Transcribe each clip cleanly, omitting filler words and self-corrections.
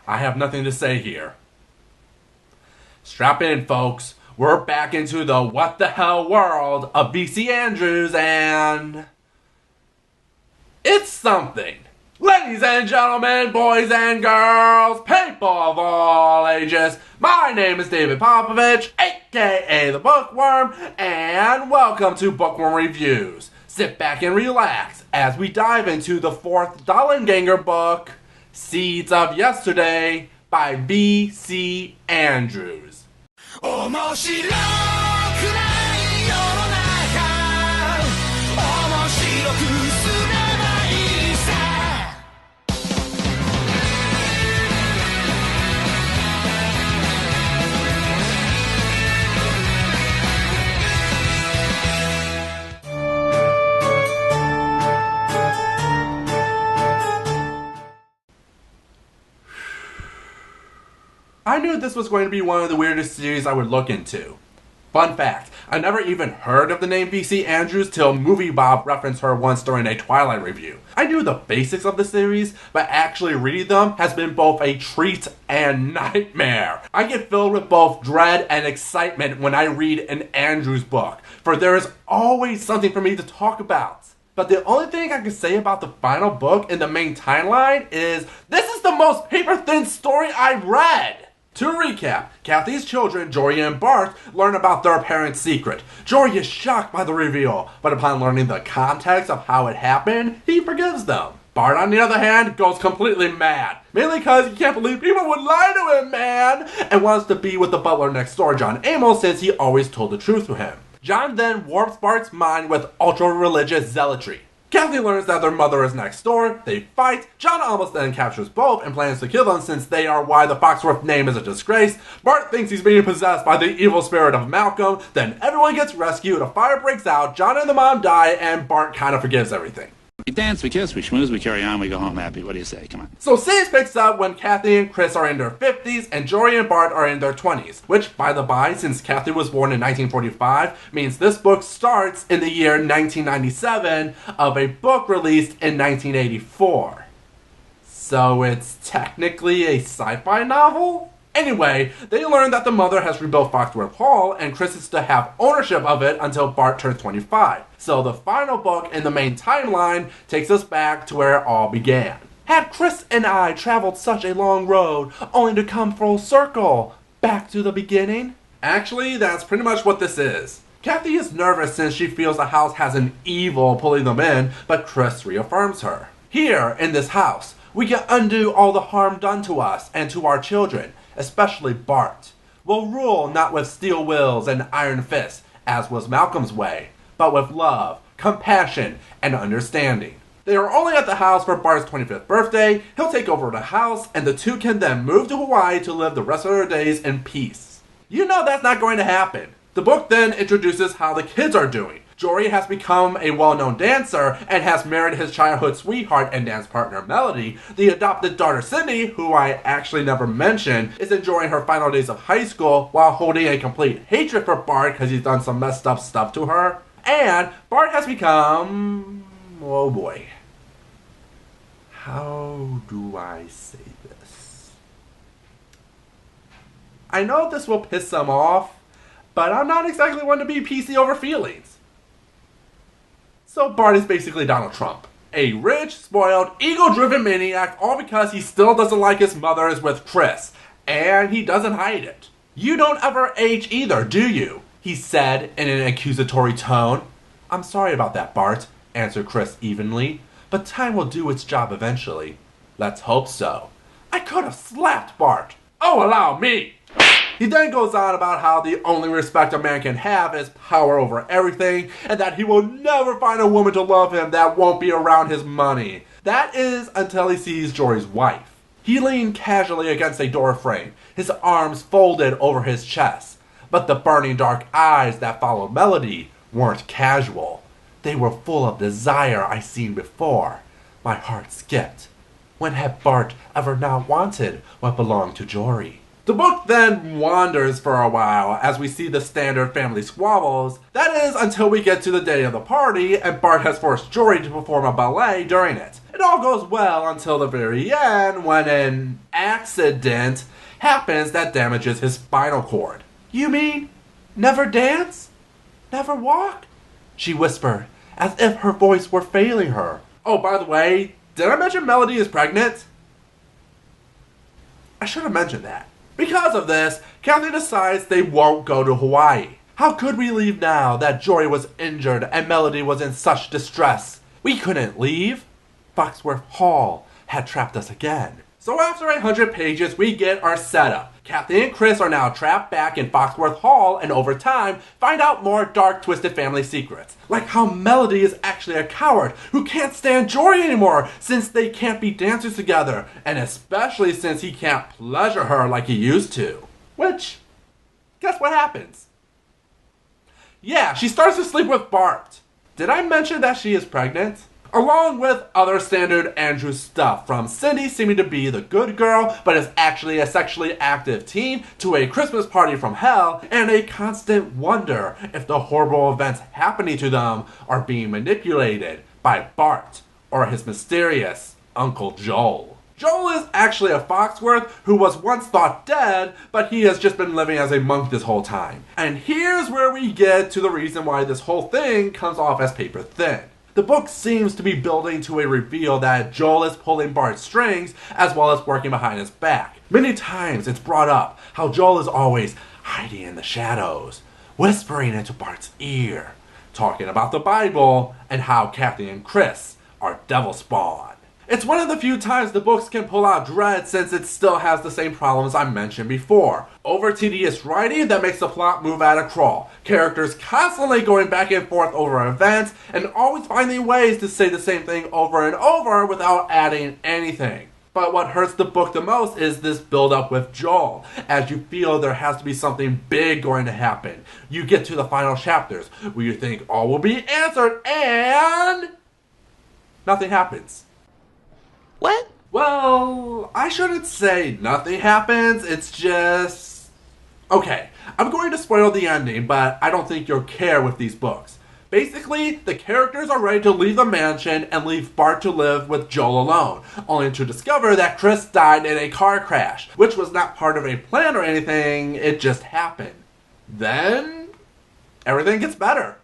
I have nothing to say here. Strap in, folks. We're back into the what the hell world of V.C. Andrews, and it's something. Ladies and gentlemen, boys and girls, people of all ages, my name is David Popovich, aka the Bookworm, and welcome to Bookworm Reviews. Sit back and relax as we dive into the fourth Dollanganger book, Seeds of Yesterday, by V.C. Andrews. I knew this was going to be one of the weirdest series I would look into. Fun fact, I never even heard of the name V.C. Andrews till Movie Bob referenced her once during a Twilight review. I knew the basics of the series, but actually reading them has been both a treat and nightmare. I get filled with both dread and excitement when I read an Andrews book, for there is always something for me to talk about. But the only thing I can say about the final book in the main timeline is, this is the most paper-thin story I've read! To recap, Kathy's children, Jory and Bart, learn about their parents' secret. Jory is shocked by the reveal, but upon learning the context of how it happened, he forgives them. Bart, on the other hand, goes completely mad. Mainly because he can't believe people would lie to him, man! And wants to be with the butler next door, John Amos, since he always told the truth to him. John then warps Bart's mind with ultra-religious zealotry. Kathy learns that their mother is next door, they fight, John almost then captures both and plans to kill them since they are why the Foxworth name is a disgrace. Bart thinks he's being possessed by the evil spirit of Malcolm, then everyone gets rescued, a fire breaks out, John and the mom die, and Bart kind of forgives everything. We dance, we kiss, we schmooze, we carry on, we go home happy. What do you say? Come on. So scenes picks up when Kathy and Chris are in their 50s and Jory and Bart are in their 20s, which, by the by, since Kathy was born in 1945, means this book starts in the year 1997 of a book released in 1984. So it's technically a sci-fi novel? Anyway, they learn that the mother has rebuilt Foxworth Hall, and Chris is to have ownership of it until Bart turns 25. So the final book in the main timeline takes us back to where it all began. Had Chris and I traveled such a long road, only to come full circle, back to the beginning? Actually, that's pretty much what this is. Kathy is nervous since she feels the house has an evil pulling them in, but Chris reaffirms her. Here, in this house, we can undo all the harm done to us and to our children, especially Bart. We'll rule not with steel wills and iron fists, as was Malcolm's way, but with love, compassion, and understanding. They are only at the house for Bart's 25th birthday, he'll take over the house, and the two can then move to Hawaii to live the rest of their days in peace. You know that's not going to happen. The book then introduces how the kids are doing. Jory has become a well-known dancer and has married his childhood sweetheart and dance partner Melody. The adopted daughter Cindy, who I actually never mentioned, is enjoying her final days of high school while holding a complete hatred for Bart because he's done some messed up stuff to her. And Bart has become... oh boy. How do I say this? I know this will piss some off, but I'm not exactly one to be PC over feelings. So Bart is basically Donald Trump. A rich, spoiled, ego-driven maniac, all because he still doesn't like his mother is with Chris. And he doesn't hide it. You don't ever age either, do you? He said in an accusatory tone. I'm sorry about that, Bart, answered Chris evenly. But time will do its job eventually. Let's hope so. I could have slapped Bart. Oh, allow me! He then goes on about how the only respect a man can have is power over everything, and that he will never find a woman to love him that won't be around his money. That is until he sees Jory's wife. He leaned casually against a door frame, his arms folded over his chest. But the burning dark eyes that followed Melody weren't casual. They were full of desire I seen before. My heart skipped. When had Bart ever not wanted what belonged to Jory? The book then wanders for a while as we see the standard family squabbles. That is, until we get to the day of the party and Bart has forced Jory to perform a ballet during it. It all goes well until the very end when an accident happens that damages his spinal cord. "You mean never dance? Never walk?" she whispered, as if her voice were failing her. Oh, by the way, did I mention Melody is pregnant? I should have mentioned that. Because of this, Kathy decides they won't go to Hawaii. How could we leave now that Jory was injured and Melody was in such distress? We couldn't leave. Foxworth Hall had trapped us again. So after 100 pages, we get our setup. Kathy and Chris are now trapped back in Foxworth Hall and over time, find out more dark, twisted family secrets. Like how Melody is actually a coward who can't stand Jory anymore since they can't be dancers together, and especially since he can't pleasure her like he used to. Which, guess what happens? Yeah, she starts to sleep with Bart. Did I mention that she is pregnant? Along with other standard Andrew stuff, from Cindy seeming to be the good girl but is actually a sexually active teen, to a Christmas party from hell, and a constant wonder if the horrible events happening to them are being manipulated by Bart or his mysterious Uncle Joel. Joel is actually a Foxworth who was once thought dead, but he has just been living as a monk this whole time. And here's where we get to the reason why this whole thing comes off as paper thin. The book seems to be building to a reveal that Joel is pulling Bart's strings as well as working behind his back. Many times it's brought up how Joel is always hiding in the shadows, whispering into Bart's ear, talking about the Bible and how Kathy and Chris are devil spawn. It's one of the few times the books can pull out dread since it still has the same problems I mentioned before. Over tedious writing that makes the plot move at a crawl. Characters constantly going back and forth over events and always finding ways to say the same thing over and over without adding anything. But what hurts the book the most is this build-up with Joel, as you feel there has to be something big going to happen. You get to the final chapters where you think all will be answered and nothing happens. What? Well, I shouldn't say nothing happens, it's just... Okay, I'm going to spoil the ending, but I don't think you'll care with these books. Basically, the characters are ready to leave the mansion and leave Bart to live with Joel alone, only to discover that Chris died in a car crash, which was not part of a plan or anything, it just happened. Then, everything gets better.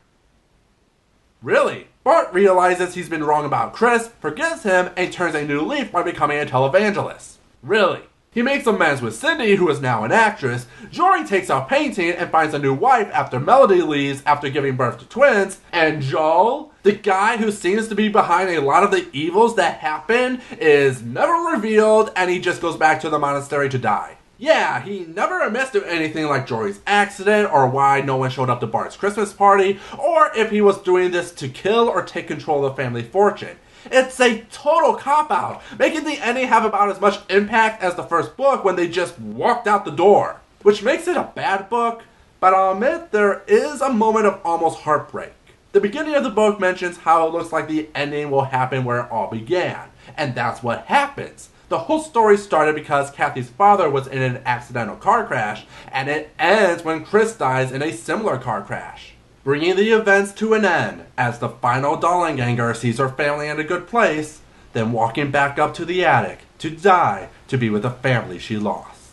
Really? Bart realizes he's been wrong about Chris, forgives him, and turns a new leaf by becoming a televangelist. Really? He makes amends with Cindy, who is now an actress. Jory takes up painting and finds a new wife after Melody leaves after giving birth to twins. And Joel, the guy who seems to be behind a lot of the evils that happen, is never revealed and he just goes back to the monastery to die. Yeah, he never admits to anything like Jory's accident, or why no one showed up to Bart's Christmas party, or if he was doing this to kill or take control of the family fortune. It's a total cop-out, making the ending have about as much impact as the first book when they just walked out the door. Which makes it a bad book, but I'll admit there is a moment of almost heartbreak. The beginning of the book mentions how it looks like the ending will happen where it all began, and that's what happens. The whole story started because Kathy's father was in an accidental car crash, and it ends when Chris dies in a similar car crash, bringing the events to an end as the final Dollanganger sees her family in a good place, then walking back up to the attic to die to be with the family she lost.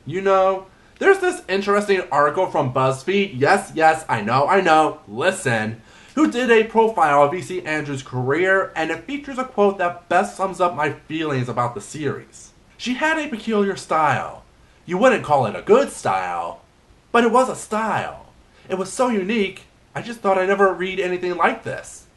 You know, there's this interesting article from BuzzFeed, yes, I know, listen, who did a profile of V.C. Andrews' career, and it features a quote that best sums up my feelings about the series. She had a peculiar style. You wouldn't call it a good style, but it was a style. It was so unique, I just thought I'd never read anything like this.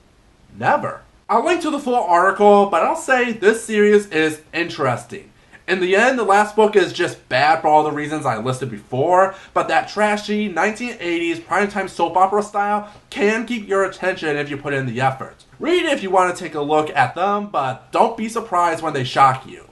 Never. I'll link to the full article, but I'll say this series is interesting. In the end, the last book is just bad for all the reasons I listed before, but that trashy 1980s primetime soap opera style can keep your attention if you put in the effort. Read if you want to take a look at them, but don't be surprised when they shock you.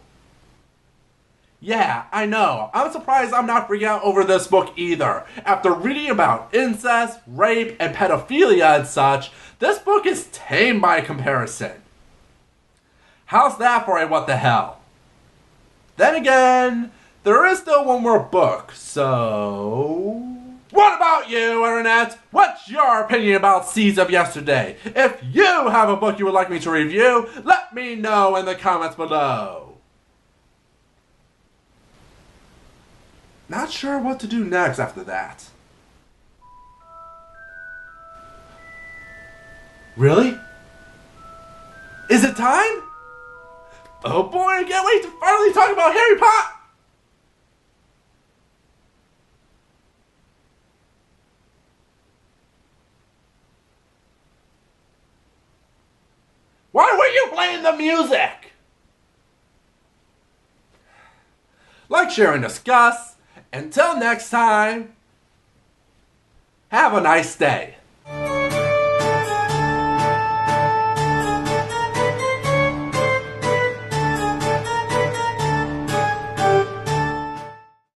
Yeah, I know, I'm surprised I'm not freaking out over this book either. After reading about incest, rape, and pedophilia and such, this book is tame by comparison. How's that for a what the hell? Then again, there is still one more book, so... What about you, Internet? What's your opinion about Seeds of Yesterday? If you have a book you would like me to review, let me know in the comments below. Not sure what to do next after that. Really? Is it time? Oh boy, I can't wait to finally talk about Harry Potter! Why were you playing the music? Like, share, and discuss. Until next time, have a nice day.